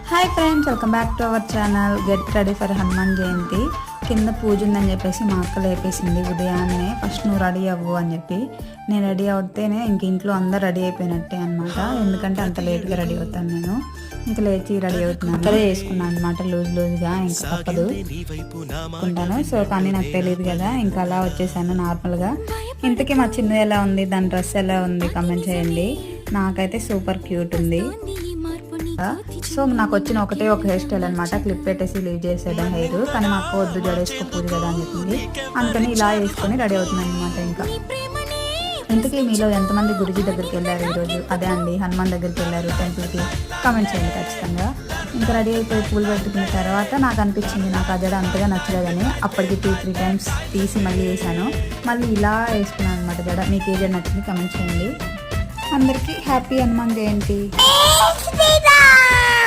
Hi friends, welcome back to our channel. Get ready for Hanuman Jayanti. కింద పూజ ఉందని చెప్పేసి మా అక్క లేపేసింది ఉదయాన్నే. ఫస్ట్ నువ్వు రెడీ అవ్వు అని చెప్పి నేను రెడీ అవుతేనే ఇంక ఇంట్లో అందరు రెడీ అయిపోయినట్టే అనమాట. ఎందుకంటే అంత లేట్గా రెడీ అవుతాను నేను. ఇంకా లేచి రెడీ అవుతున్నాను. అక్కడే చేసుకున్నాను అనమాట, లూజ్గా. ఇంకా తప్పదు అనుకుంటాను. సో కానీ నాకు తెలియదు కదా, ఇంకా అలా వచ్చేసాను నార్మల్గా. ఇంతకీ మా చిన్న ఎలా ఉంది, దాని డ్రెస్ ఎలా ఉంది కామెంట్ చేయండి. నాకైతే సూపర్ క్యూట్ ఉంది. సో నాకు వచ్చిన ఒక హెయిర్ స్టైల్ అనమాట, క్లిప్ పెట్టేసి లీవ్ చేసేయడం హెయిర్. కానీ మా అక్క వద్దు, జడేసుకో పూజ కదా అని చెప్పింది. అందుకని ఇలా వేసుకొని రెడీ అవుతున్నాను అనమాట. ఇంకా ఇంతకీ మీలో ఎంతమంది గురుజీ దగ్గరికి వెళ్ళారు ఈరోజు? అదే అండి, హనుమాన్ దగ్గరికి వెళ్ళారు టెంపుల్కి. కామెంట్ చేయండి ఖచ్చితంగా. ఇంకా రెడీ అయిపోయి పూలు పెట్టుకున్న తర్వాత నాకు అనిపించింది నాకు ఆ జడ అంతగా నచ్చలేదని. అప్పటికి 2-3 టైమ్స్ తీసి మళ్ళీ వేసాను. మళ్ళీ ఇలా వేసుకున్నాను అనమాట జడ. మీకు ఏ జడ నచ్చింది కామెంట్ చేయండి. అందరికీ హ్యాపీ హనుమాన్ జయంతి.